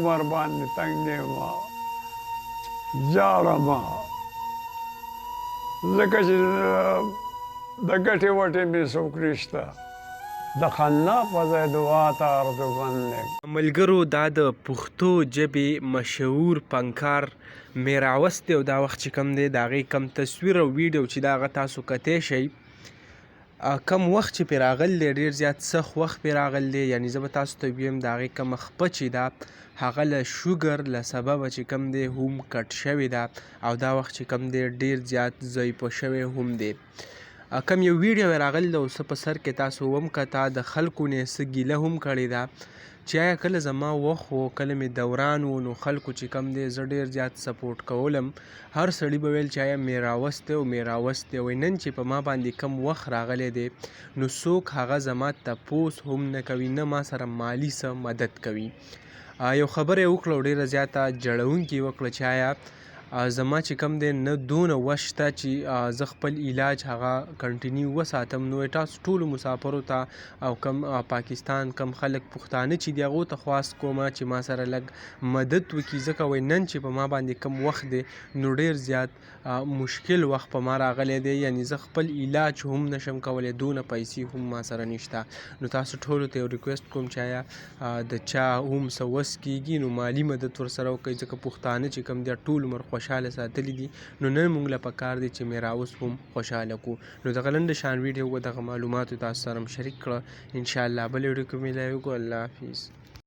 عمر باندې تنګ دی ما ژاړم ځکه چې د ګټې وټې مې څوک نشته د خندا په ځای دعا ته اردوګن دی. ملګرو دا د پښتو ژبې مشهور فنکار میراوس دی او دا وخت چې کم دی د هغې کم تصویر او ویډیو چې دا هغه تاسو کتی شئ کم وخت چې پرې راغلی دی ډېر زیات سخت وخت پرې راغلی دی یعنې زه به تاسو ته ویم د هغې کومه خپه چې ده هغه له شوګر له سببه چې کم دی هم کټ شوې ده او دا وخت چې کم دی ډېر زیات ضعیفه شوی هم دی. کم یو ویډیو مې راغلی ده اوس په سر کې تاسو ومکته د خلکو نه یې څه ګیله هم کړې ده چې آیا کله زما وخت و کله مې دوران و نو خلکو چې کم دی زه ډېر زیات سپورټ کولم هر سړي به ویل چې آیا میراوس دی او میراوس دی وایي نن چې په ما باندې کم وخت راغلی دی نو څوک هغه زما تپوس هم نه کوي نه ما سره مالی څه مدد کوي. یو خبره یې وکړه او ډېره زیاته جړونکې یې وکړه چې آیا زما چې کم دی نه دونه وس شته چې زه خپل علاج هغه کنټینیو وساتم نو تاسو ټولو مسافرو ته او کم پاکستان کم خلک پښتانه چې دي هغو ته خواست کومه چې ما سره لږ مدد وکړي ځکه وایي نن چې په ما باندې کم وخت دی نو ډېر زیات مشکل وخت په ما راغلی دی یعنې زه خپل علاج هم نشم کولی دونه پیسې هم ما سره نشته نو تاسو ټولو ته یو ریکویسټ کوم چې آیا د چا هم څه وس کېږي نو مالي مدد ورسره وکړئ ځکه پښتانه چې کم دی ټول عمر خوشحاله ساتلی دي نو نن موږ له پکار دی چې میراوس هم خوشحاله کړو. نو دغه لنډه شان ویډیو و دغه معلوماتو تاسو سره هم شریک کړه انشاءالله بل ویډیو کې ملاوي کو. الله حافظ.